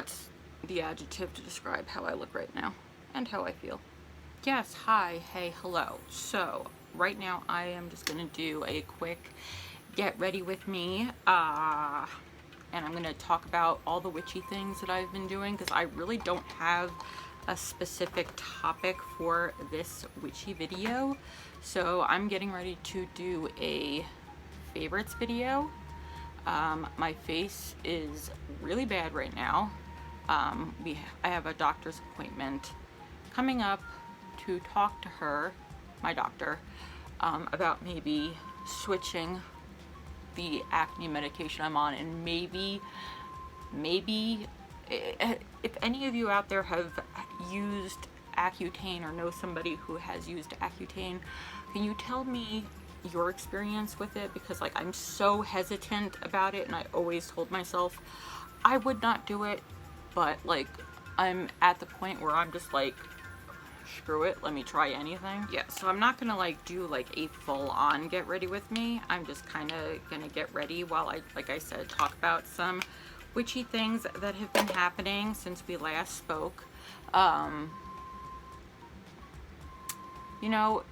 That's the adjective to describe how I look right now and how I feel. Yes, hi, hey, hello. So right now I am just gonna do a quick get ready with me, and I'm gonna talk about all the witchy things that I've been doing, because I really don't have a specific topic for this witchy video. So I'm getting ready to do a favorites video. My face is really bad right now. I have a doctor's appointment coming up to talk to her, my doctor, about maybe switching the acne medication I'm on, and maybe if any of you out there have used Accutane or know somebody who has used Accutane, can you tell me your experience with it? Because like, I'm so hesitant about it, and I always told myself I would not do it, but like, I'm at the point where I'm just like, screw it, let me try anything. Yeah, so I'm not gonna like do like a full-on get ready with me. I'm just kind of gonna get ready while I, like I said, talk about some witchy things that have been happening since we last spoke. You know,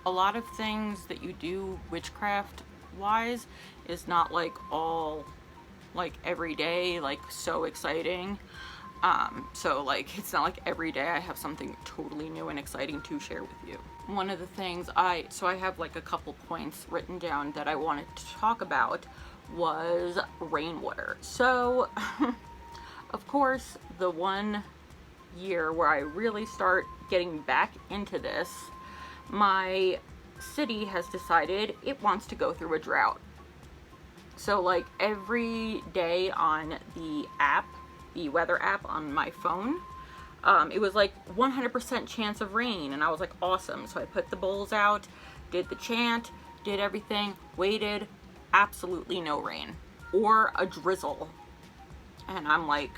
a lot of things that you do witchcraft wise is not like all like every day like so exciting. So like, it's not like every day I have something totally new and exciting to share with you. One of the things I have like a couple points written down that I wanted to talk about was rainwater. So of course, the one year where I really start getting back into this, my city has decided it wants to go through a drought. So like, every day on the app, the weather app on my phone, it was like 100% chance of rain, and I was like, awesome. So I put the bowls out, did the chant, did everything, waited, absolutely no rain or a drizzle. And I'm like,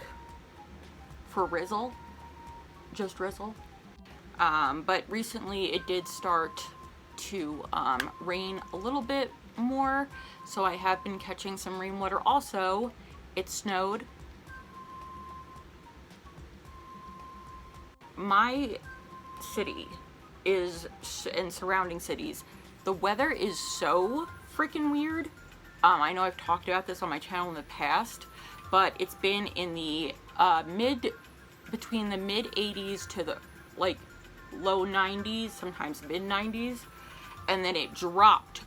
for rizzle? Just drizzle? But recently it did start to rain a little bit more, so I have been catching some rainwater. Also, it snowed. My city is, and surrounding cities, the weather is so freaking weird. I know I've talked about this on my channel in the past, but it's been in the between the mid 80s to the like low 90s, sometimes mid 90s, and then it dropped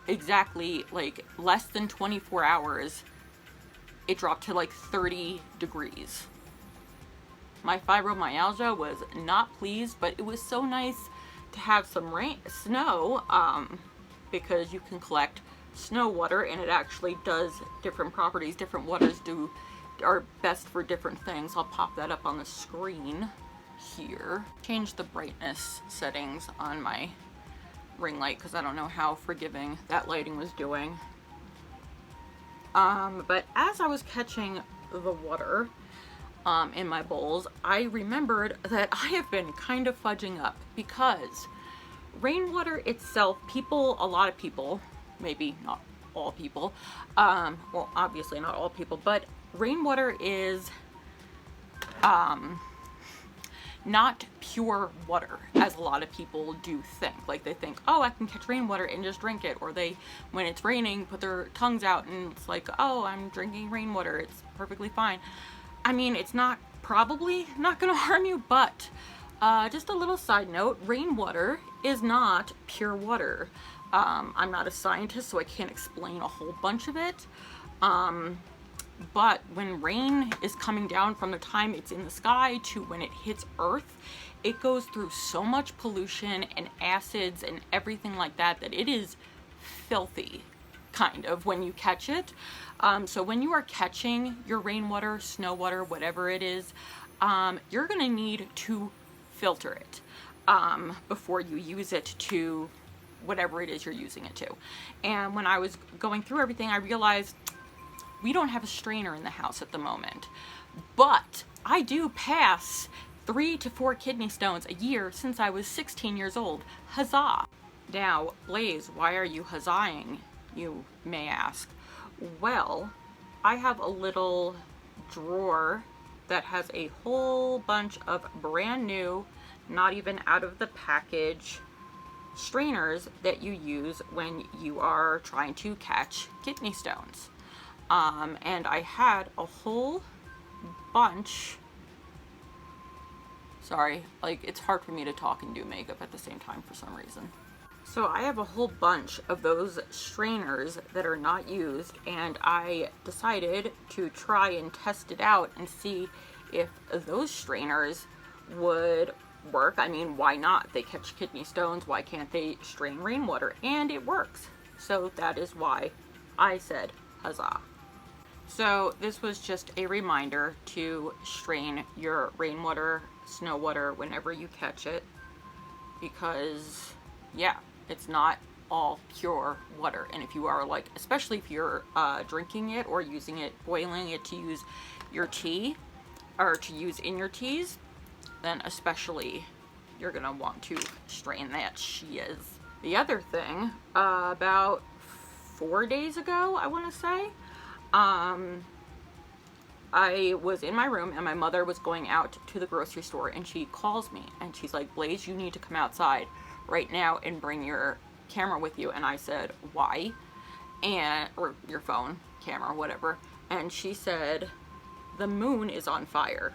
exactly like less than 24 hours. It dropped to like 30 degrees. My fibromyalgia was not pleased, but it was so nice to have some snow, because you can collect snow water and it actually does different properties. Different waters are best for different things. I'll pop that up on the screen here. Change the brightness settings on my ring light because I don't know how forgiving that lighting was doing. But as I was catching the water in my bowls, I remembered that I have been kind of fudging up, because rainwater itself, a lot of people, maybe not all people, well, obviously not all people, but rainwater is not pure water, as a lot of people do think. Like, they think, oh, I can catch rainwater and just drink it, or they, when it's raining, put their tongues out and it's like, oh, I'm drinking rainwater, it's perfectly fine. I mean, it's probably not gonna harm you, but just a little side note, rainwater is not pure water. I'm not a scientist, so I can't explain a whole bunch of it. But when rain is coming down, from the time it's in the sky to when it hits Earth, it goes through so much pollution and acids and everything like that, that it is filthy, kind of, when you catch it. So when you are catching your rainwater, snow water, whatever it is, you're gonna need to filter it before you use it to whatever it is you're using it to. And when I was going through everything, I realized we don't have a strainer in the house at the moment, but I do pass 3 to 4 kidney stones a year since I was 16 years old. Huzzah! Now, Blaze, why are you huzzahing, you may ask? Well, I have a little drawer that has a whole bunch of brand new, not even out of the package strainers that you use when you are trying to catch kidney stones. And I had a whole bunch. Sorry, like it's hard for me to talk and do makeup at the same time for some reason. So I have a whole bunch of those strainers that are not used, and I decided to try and test it out and see if those strainers would work. I mean, why not? They catch kidney stones, why can't they strain rainwater? And it works. So that is why I said huzzah. So this was just a reminder to strain your rainwater, snow water whenever you catch it, because yeah, it's not all pure water. And if you are like, especially if you're drinking it or using it, boiling it to use your tea or to use in your teas, then especially you're gonna want to strain that shiz. The other thing, about 4 days ago, I want to say, I was in my room and my mother was going out to the grocery store, and she calls me and she's like, Blaze, you need to come outside right now and bring your camera with you. And I said, why? Or your phone, camera, whatever. And she said, the moon is on fire.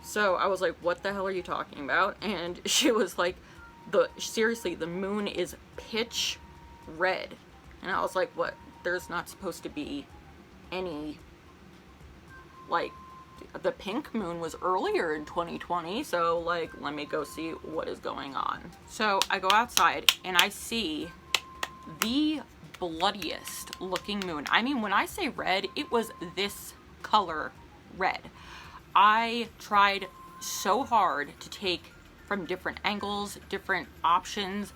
So I was like, what the hell are you talking about? And she was like, seriously, the moon is pitch red. And I was like, what? There's not supposed to be any, like, the pink moon was earlier in 2020, so like, let me go see what is going on. So I go outside and I see the bloodiest looking moon. I mean, when I say red, it was this color red. I tried so hard to take from different angles, different options,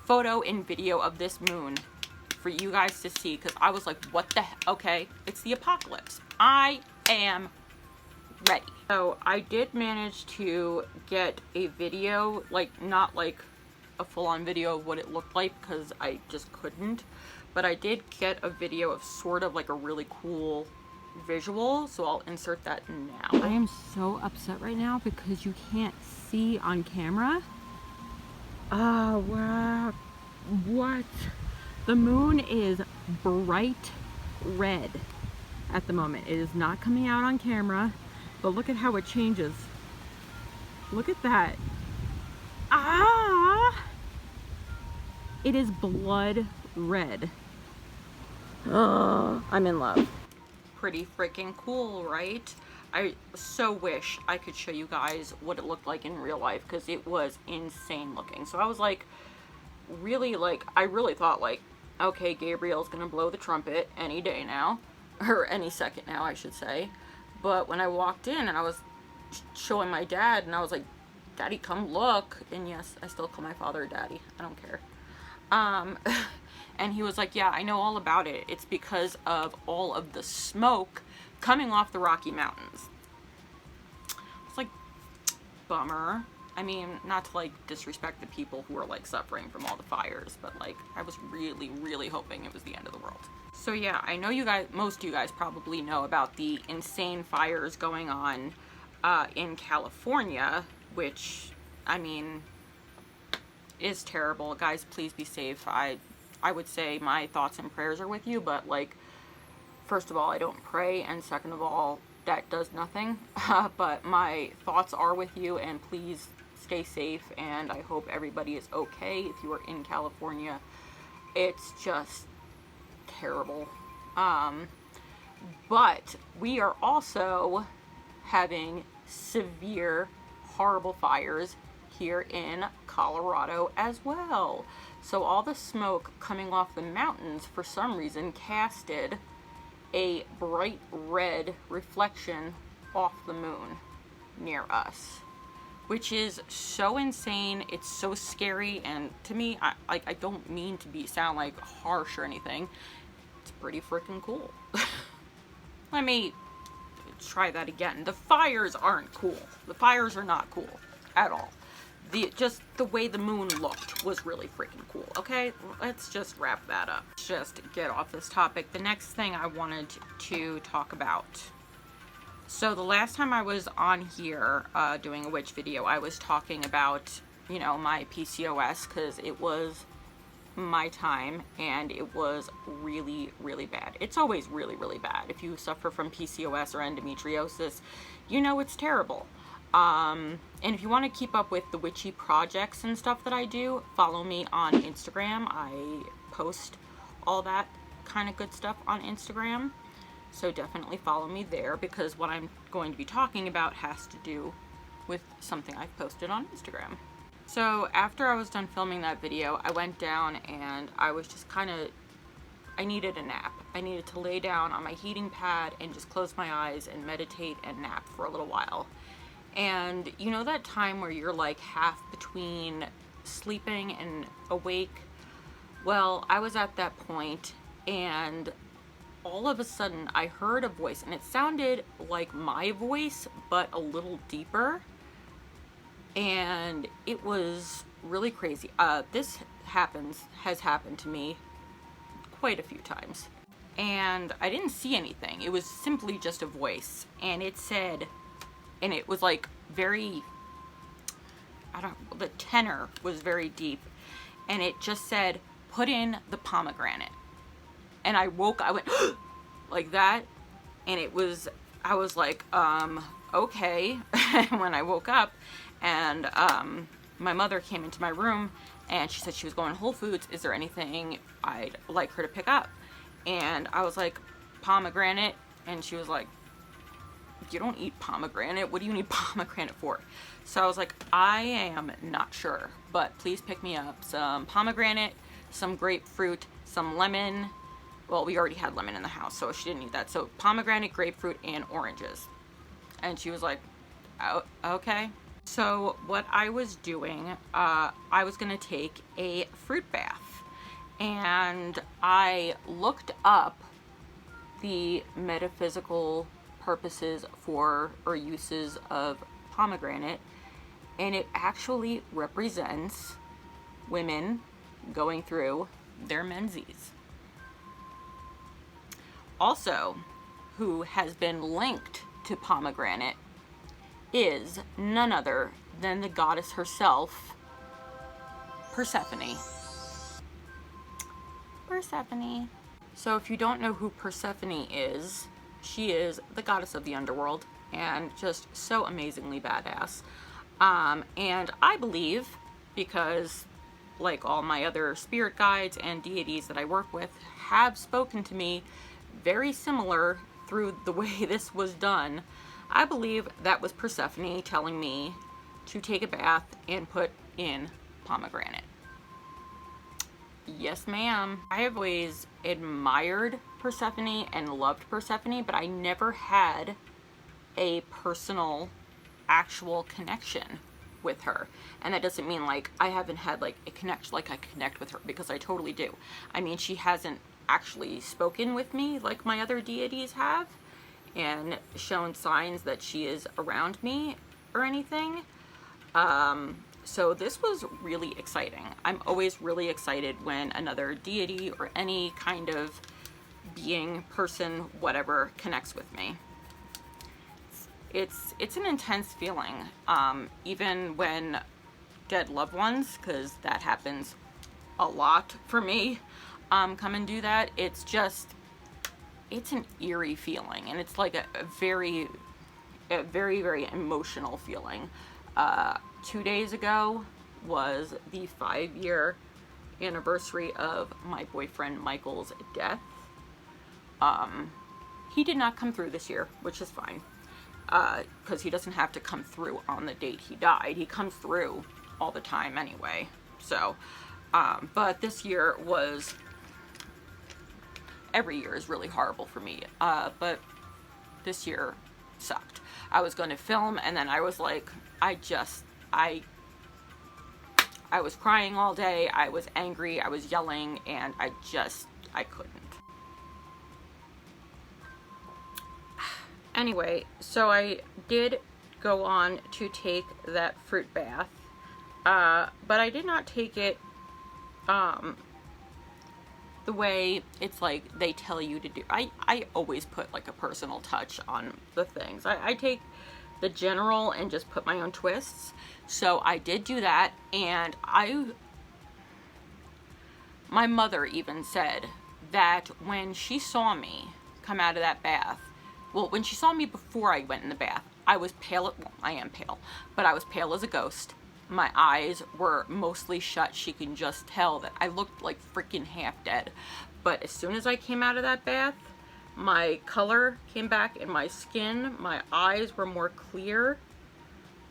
photo and video of this moon for you guys to see, because I was like, what the heck? Okay, it's the apocalypse. I am ready. So I did manage to get a video, like not like a full-on video of what it looked like because I just couldn't, but I did get a video of sort of like a really cool visual, so I'll insert that now. I am so upset right now because you can't see on camera. Oh wow, what? The moon is bright red at the moment. It is not coming out on camera, but look at how it changes. Look at that. Ah! It is blood red. Oh, I'm in love. Pretty freaking cool, right? I so wish I could show you guys what it looked like in real life, because it was insane looking. So I was like, really, like, I really thought like, okay, Gabriel's gonna blow the trumpet any day now, or any second now, I should say. But when I walked in and I was showing my dad, and I was like, Daddy, come look. And yes, I still call my father Daddy. I don't care. And he was like, yeah, I know all about it. It's because of all of the smoke coming off the Rocky Mountains. It's like, bummer. I mean, not to like disrespect the people who are like suffering from all the fires, but like, I was really, really hoping it was the end of the world. So yeah, I know you guys, most of you guys probably know about the insane fires going on in California, which, I mean, is terrible. Guys, please be safe. I would say my thoughts and prayers are with you, but like, first of all, I don't pray, and second of all, that does nothing. But my thoughts are with you, and please stay safe, and I hope everybody is okay if you are in California. It's just terrible. But we are also having severe, horrible fires here in Colorado as well. So all the smoke coming off the mountains for some reason casted a bright red reflection off the moon near us, which is so insane. It's so scary, and to me, I don't mean to sound like harsh or anything. It's pretty freaking cool. Let me try that again. The fires aren't cool. The fires are not cool at all. just the way the moon looked was really freaking cool. Okay, let's just wrap that up. Just get off this topic. The next thing I wanted to talk about. So the last time I was on here doing a witch video, I was talking about, you know, my PCOS, because it was my time and it was really, really bad. It's always really, really bad. If you suffer from PCOS or endometriosis, you know it's terrible. And if you want to keep up with the witchy projects and stuff that I do, follow me on Instagram. I post all that kind of good stuff on Instagram. So definitely follow me there, because what I'm going to be talking about has to do with something I've posted on Instagram. So after I was done filming that video, I went down and I was just I needed a nap. I needed to lay down on my heating pad and just close my eyes and meditate and nap for a little while. And you know that time where you're like half between sleeping and awake? Well, I was at that point, and all of a sudden I heard a voice, and it sounded like my voice, but a little deeper. And it was really crazy. This has happened to me quite a few times. And I didn't see anything. It was simply just a voice. And it said, and it was like very, the tenor was very deep. And it just said, put in the pomegranate. And I woke, I went like that. And I was like, okay. When I woke up, and my mother came into my room and she said she was going to Whole Foods. Is there anything I'd like her to pick up? And I was like, pomegranate. And she was like, you don't eat pomegranate. What do you need pomegranate for? So I was like, I am not sure, but please pick me up some pomegranate, some grapefruit, some lemon. Well, we already had lemon in the house, so she didn't need that. So pomegranate, grapefruit, and oranges. And she was like, oh, okay. So what I was doing, I was going to take a fruit bath, and I looked up the metaphysical purposes for or uses of pomegranate, and it actually represents women going through their menses. Also, who has been linked to pomegranate is none other than the goddess herself, Persephone. Persephone. So if you don't know who Persephone is, she is the goddess of the underworld and just so amazingly badass. And I believe, because like all my other spirit guides and deities that I work with have spoken to me very similar through the way this was done, I believe that was Persephone telling me to take a bath and put in pomegranate. Yes, ma'am. I have always admired Persephone and loved Persephone, but I never had a personal, actual connection with her. And that doesn't mean like I haven't had like a connection, like I connect with her, because I totally do. I mean, she hasn't actually spoken with me like my other deities have and shown signs that she is around me or anything. So this was really exciting. I'm always really excited when another deity or any kind of being, person, whatever, connects with me. It's an intense feeling, even when dead loved ones, because that happens a lot for me, come and do that. It's an eerie feeling, and it's like a very, very emotional feeling. 2 days ago was the 5-year anniversary of my boyfriend Michael's death. He did not come through this year, which is fine, because he doesn't have to come through on the date he died. He comes through all the time anyway. So, but this year was, every year is really horrible for me, but this year sucked. I was going to film, and then I was like, I was crying all day, I was angry, I was yelling, and I couldn't. Anyway, so I did go on to take that fruit bath, But I did not take it the way it's like they tell you to do. I always put like a personal touch on the things. I take the general and just put my own twists. So I did do that, and my mother even said that when she saw me come out of that bath, well, when she saw me before I went in the bath, I was pale. Well, I am pale, but I was pale as a ghost. My eyes were mostly shut. She can just tell that I looked like freaking half dead. But as soon as I came out of that bath, my color came back in my skin. My eyes were more clear.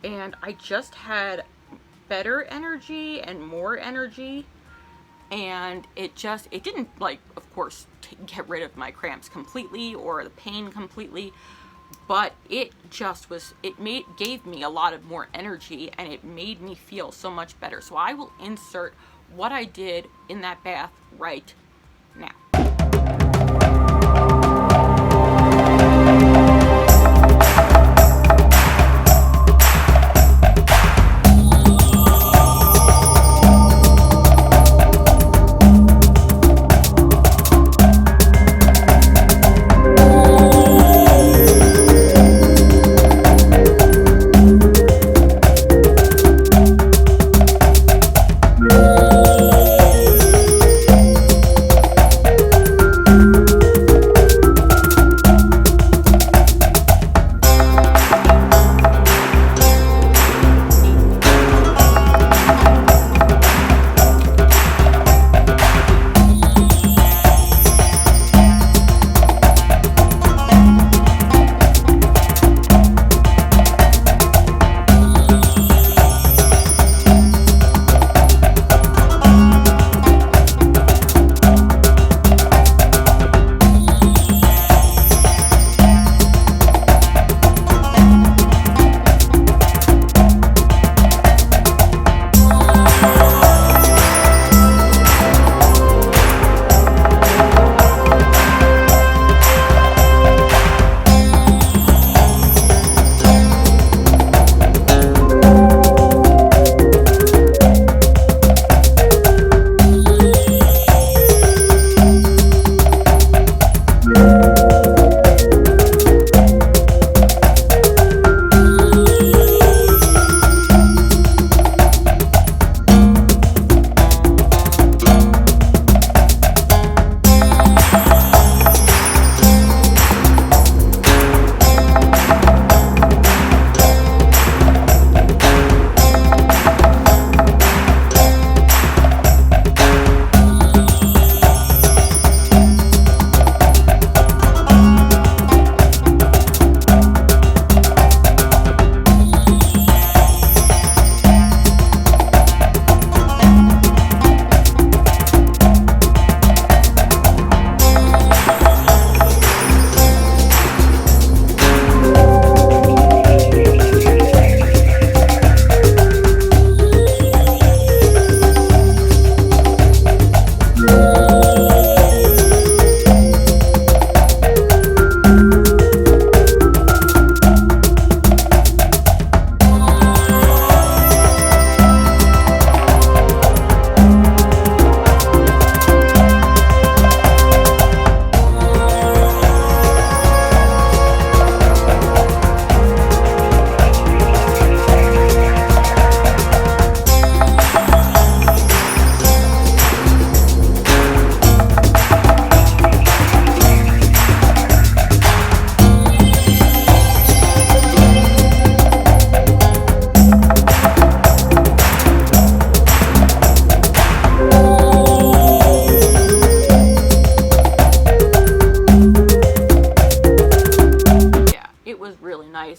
And I just had better energy and more energy. And it didn't, like, of course, get rid of my cramps completely or the pain completely. But it just gave me a lot of more energy, and it made me feel so much better. So I will insert what I did in that bath right now.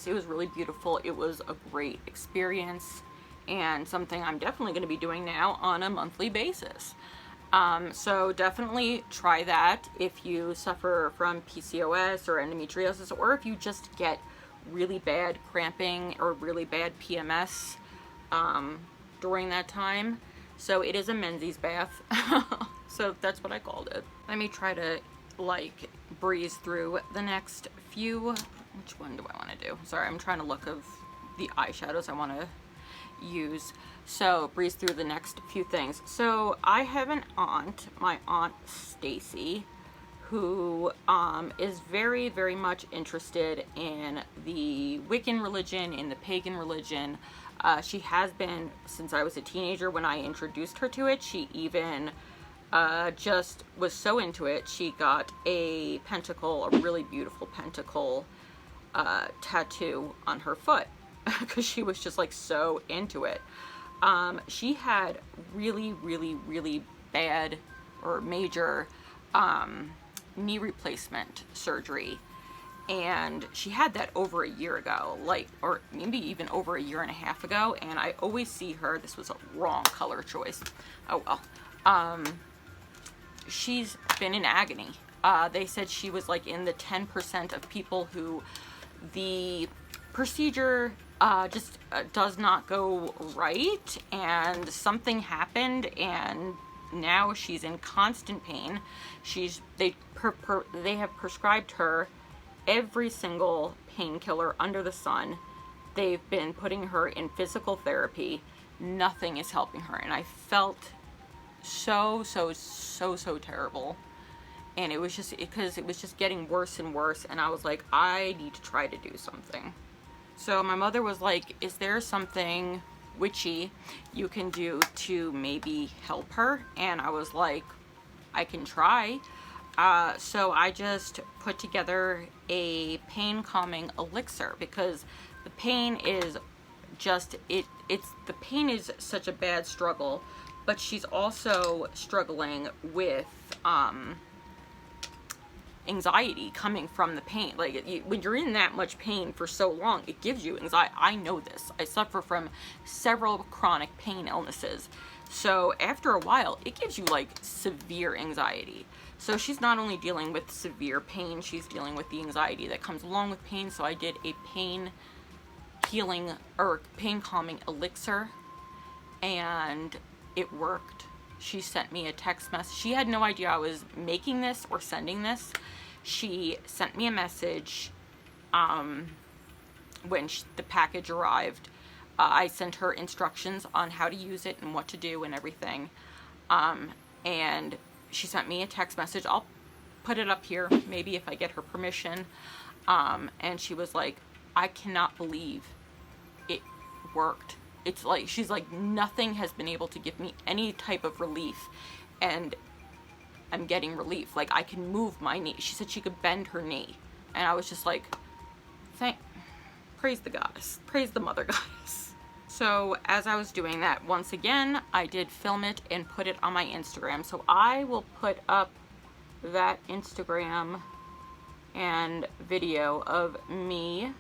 It was really beautiful. It was a great experience and something I'm definitely going to be doing now on a monthly basis. So definitely try that if you suffer from PCOS or endometriosis, or if you just get really bad cramping or really bad PMS during that time. So it is a Menzies bath. So that's what I called it. Let me try to like breeze through the next few. Which one do I want to do? Sorry, I'm trying to look of the eyeshadows I want to use. So breeze through the next few things. So I have an aunt, my Aunt Stacy, who is very, very much interested in the Wiccan religion, in the pagan religion. She has been since I was a teenager when I introduced her to it. She even just was so into it. She got a pentacle, a really beautiful pentacle tattoo on her foot because she was just like so into it. She had really, really, really bad or major knee replacement surgery, and she had that over a year ago, like, or maybe even over a year and a half ago. And I always see her, this was a wrong color choice, oh well, she's been in agony. They said she was like in the 10% of people who the procedure just does not go right, and something happened, and now she's in constant pain. They have prescribed her every single painkiller under the sun. They've been putting her in physical therapy. Nothing is helping her, and I felt so terrible. And it was just because it was just getting worse and worse, and I was like, I need to try to do something. So my mother was like, is there something witchy you can do to maybe help her? And I was like, I can try. So I just put together a pain calming elixir, because the pain is just, the pain is such a bad struggle, but she's also struggling with, anxiety coming from the pain. Like, when you're in that much pain for so long, it gives you anxiety. I know this. I suffer from several chronic pain illnesses. So after a while, it gives you like severe anxiety. So she's not only dealing with severe pain, she's dealing with the anxiety that comes along with pain. So I did a pain healing or pain calming elixir, and it worked. She sent me a text message. She had no idea I was making this or sending this. She sent me a message when the package arrived. I sent her instructions on how to use it and what to do and everything. And she sent me a text message. I'll put it up here, maybe if I get her permission. And she was like, I cannot believe it worked. It's like, she's like, nothing has been able to give me any type of relief, and I'm getting relief. Like, I can move my knee. She said she could bend her knee. And I was just like, praise the goddess, praise the mother goddess. So as I was doing that, once again, I did film it and put it on my Instagram. So I will put up that Instagram and video of me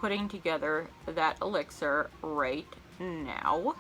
putting together that elixir right now.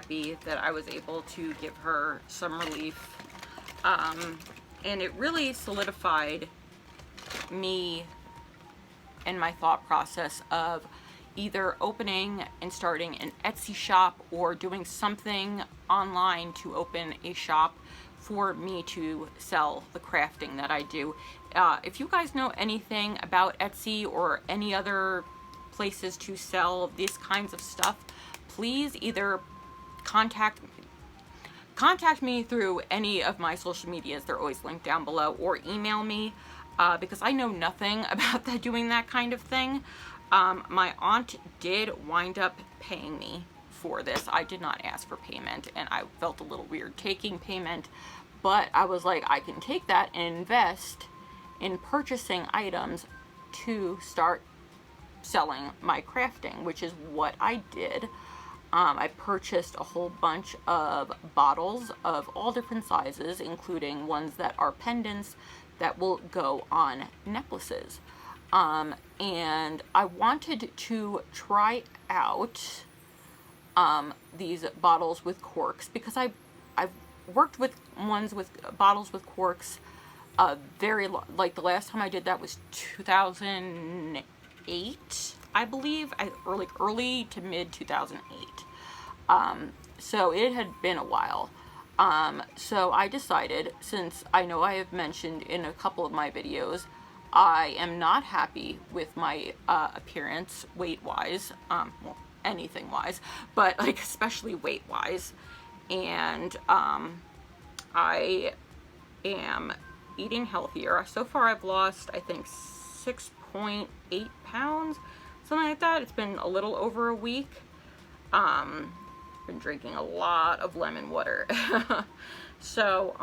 happy that I was able to give her some relief. And it really solidified me and my thought process of either opening and starting an Etsy shop or doing something online to open a shop for me to sell the crafting that I do. If you guys know anything about Etsy or any other places to sell these kinds of stuff, please either contact me through any of my social medias. They're always linked down below, or email me, because I know nothing about doing that kind of thing. My aunt did wind up paying me for this. I did not ask for payment, and I felt a little weird taking payment, but I was like, I can take that and invest in purchasing items to start selling my crafting, which is what I did. I purchased a whole bunch of bottles of all different sizes, including ones that are pendants that will go on necklaces. And I wanted to try out these bottles with corks, because I've worked with ones with bottles with corks like the last time I did that was 2008, I believe, early to mid 2008. So it had been a while. So I decided, since I know I have mentioned in a couple of my videos, I am not happy with my appearance weight-wise, well, anything-wise, but like especially weight-wise, and I am eating healthier. So far I've lost, I think, 6.8 pounds, something like that. It's been a little over a week. Been drinking a lot of lemon water. So,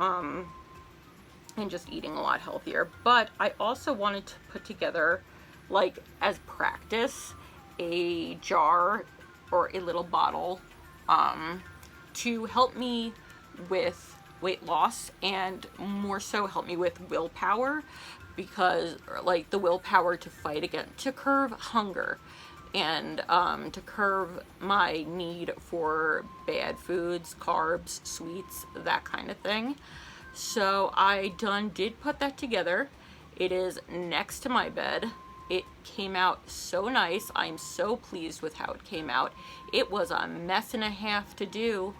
and just eating a lot healthier. But I also wanted to put together, like, as practice, a jar or a little bottle to help me with weight loss, and more so help me with willpower, because like the willpower to fight against, to curb hunger, and to curb my need for bad foods, carbs, sweets, that kind of thing. So I did put that together. It is next to my bed. It came out so nice. I'm so pleased with how it came out. It was a mess and a half to do,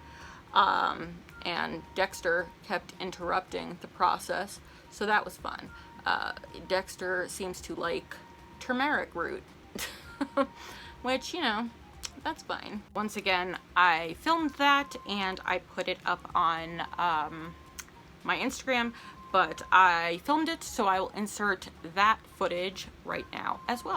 and Dexter kept interrupting the process, so that was fun. Dexter seems to like turmeric root, which, you know, that's fine. Once again, I filmed that and I put it up on my Instagram, but I filmed it, so I will insert that footage right now as well.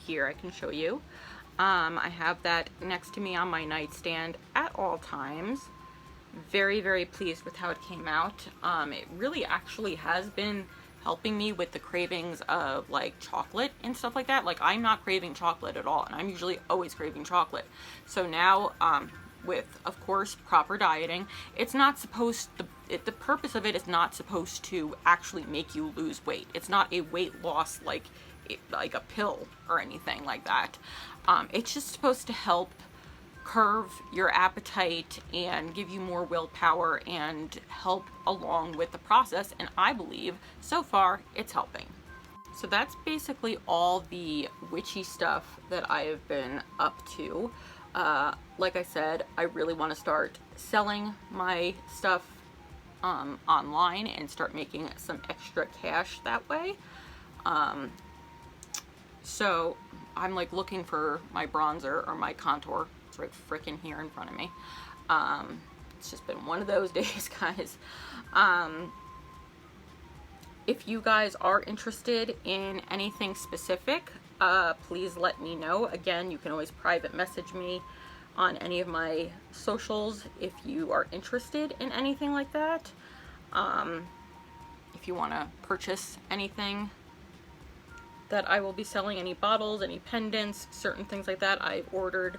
here. I can show you. I have that next to me on my nightstand at all times. Very, very pleased with how it came out. It really actually has been helping me with the cravings of like chocolate and stuff like that. Like, I'm not craving chocolate at all, and I'm usually always craving chocolate. So now, with, of course, proper dieting, it's not supposed to, the purpose of it is not supposed to actually make you lose weight. It's not a weight loss like a pill or anything like that. It's just supposed to help curb your appetite and give you more willpower and help along with the process, and I believe so far it's helping. So that's basically all the witchy stuff that I have been up to. Like I said, I really want to start selling my stuff online and start making some extra cash that way. So I'm like looking for my bronzer or my contour. It's right freaking here in front of me. It's just been one of those days, guys. If you guys are interested in anything specific, please let me know. Again, you can always private message me on any of my socials if you are interested in anything like that. If you want to purchase anything that I will be selling, any bottles, any pendants, certain things like that, I've ordered,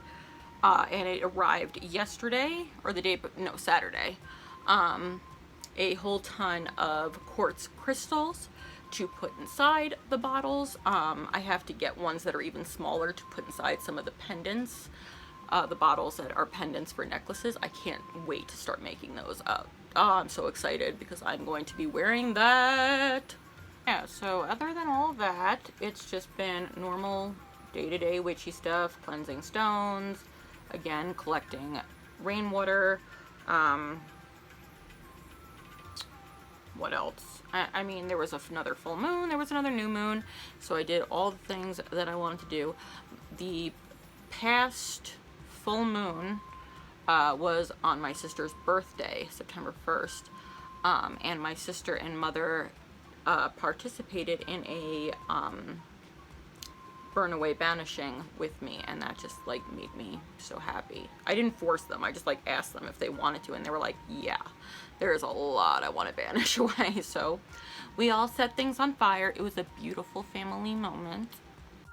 and it arrived yesterday, or the day, no, Saturday. A whole ton of quartz crystals to put inside the bottles. I have to get ones that are even smaller to put inside some of the pendants, the bottles that are pendants for necklaces. I can't wait to start making those up. Oh, I'm so excited because I'm going to be wearing that. Yeah, so other than all of that, it's just been normal day-to-day witchy stuff, cleansing stones, again, collecting rainwater. What else? I mean, there was another full moon, there was another new moon, so I did all the things that I wanted to do. The past full moon was on my sister's birthday, September 1st, and my sister and mother participated in a burn away banishing with me, and that just like made me so happy. I didn't force them, I just like asked them if they wanted to, and they were like, yeah, there's a lot I want to banish away. So we all set things on fire. It was a beautiful family moment.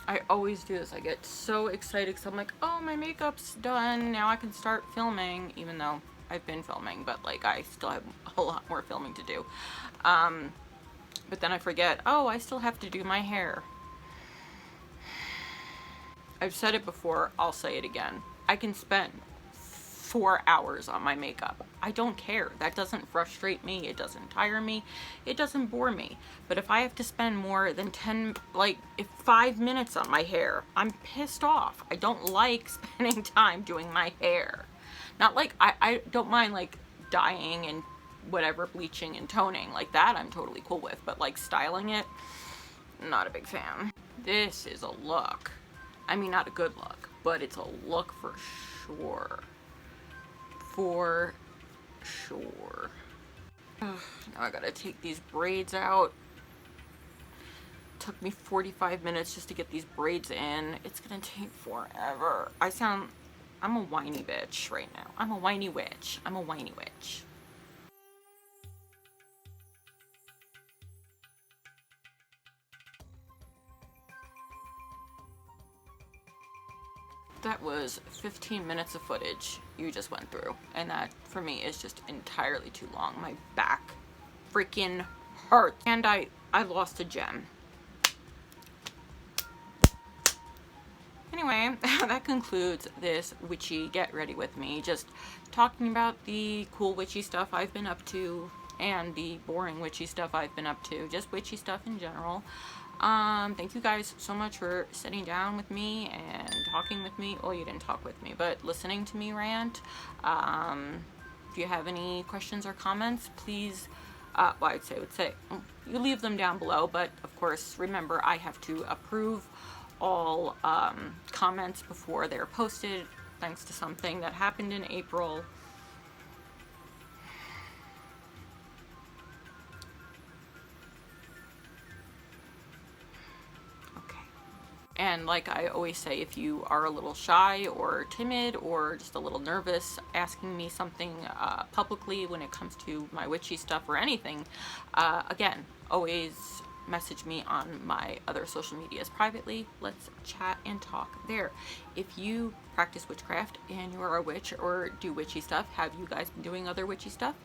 I always do this. I get so excited because I'm like, oh, my makeup's done, now I can start filming, even though I've been filming, but like I still have a lot more filming to do. But then I forget, oh, I still have to do my hair. I've said it before, I'll say it again. I can spend 4 hours on my makeup. I don't care. That doesn't frustrate me. It doesn't tire me. It doesn't bore me. But if I have to spend more than 5 minutes on my hair, I'm pissed off. I don't like spending time doing my hair. Not like, I don't mind like dyeing and whatever, bleaching and toning, like that I'm totally cool with, but like styling it, not a big fan. This is a look. I mean, not a good look, but it's a look for sure. For sure. Now I gotta take these braids out. Took me 45 minutes just to get these braids in. It's gonna take forever. I'm a whiny bitch right now. I'm a whiny witch. I'm a whiny witch. That was 15 minutes of footage you just went through, and that for me is just entirely too long. My back freaking hurts, and I lost a gem. Anyway, that concludes this witchy get ready with me, just talking about the cool witchy stuff I've been up to and the boring witchy stuff I've been up to, just witchy stuff in general. Thank you guys so much for sitting down with me and talking with me. Well, you didn't talk with me, but listening to me rant. If you have any questions or comments, please, well, I would say you leave them down below, but of course, remember, I have to approve all comments before they're posted, thanks to something that happened in April. And like I always say, if you are a little shy or timid or just a little nervous asking me something publicly when it comes to my witchy stuff or anything, again, always message me on my other social medias privately. Let's chat and talk there. If you practice witchcraft and you're a witch or do witchy stuff, have you guys been doing other witchy stuff?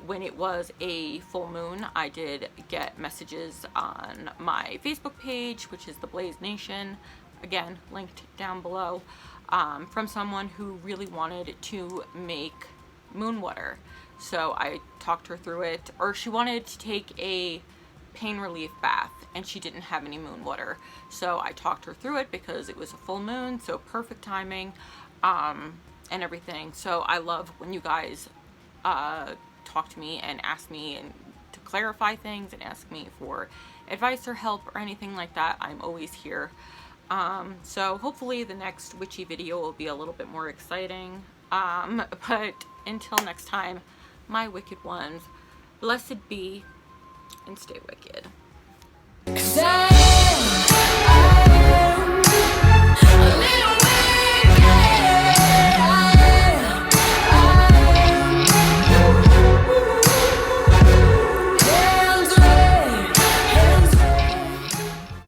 When it was a full moon, I did get messages on my Facebook page, which is the BLAIZE Nation, again linked down below, from someone who really wanted to make moon water. So I talked her through it, or she wanted to take a pain relief bath and she didn't have any moon water, so I talked her through it because it was a full moon, so perfect timing, and everything. So I love when you guys talk to me and ask me and to clarify things and ask me for advice or help or anything like that. I'm always here. So hopefully the next witchy video will be a little bit more exciting, but until next time, my wicked ones, blessed be and stay wicked. 'Cause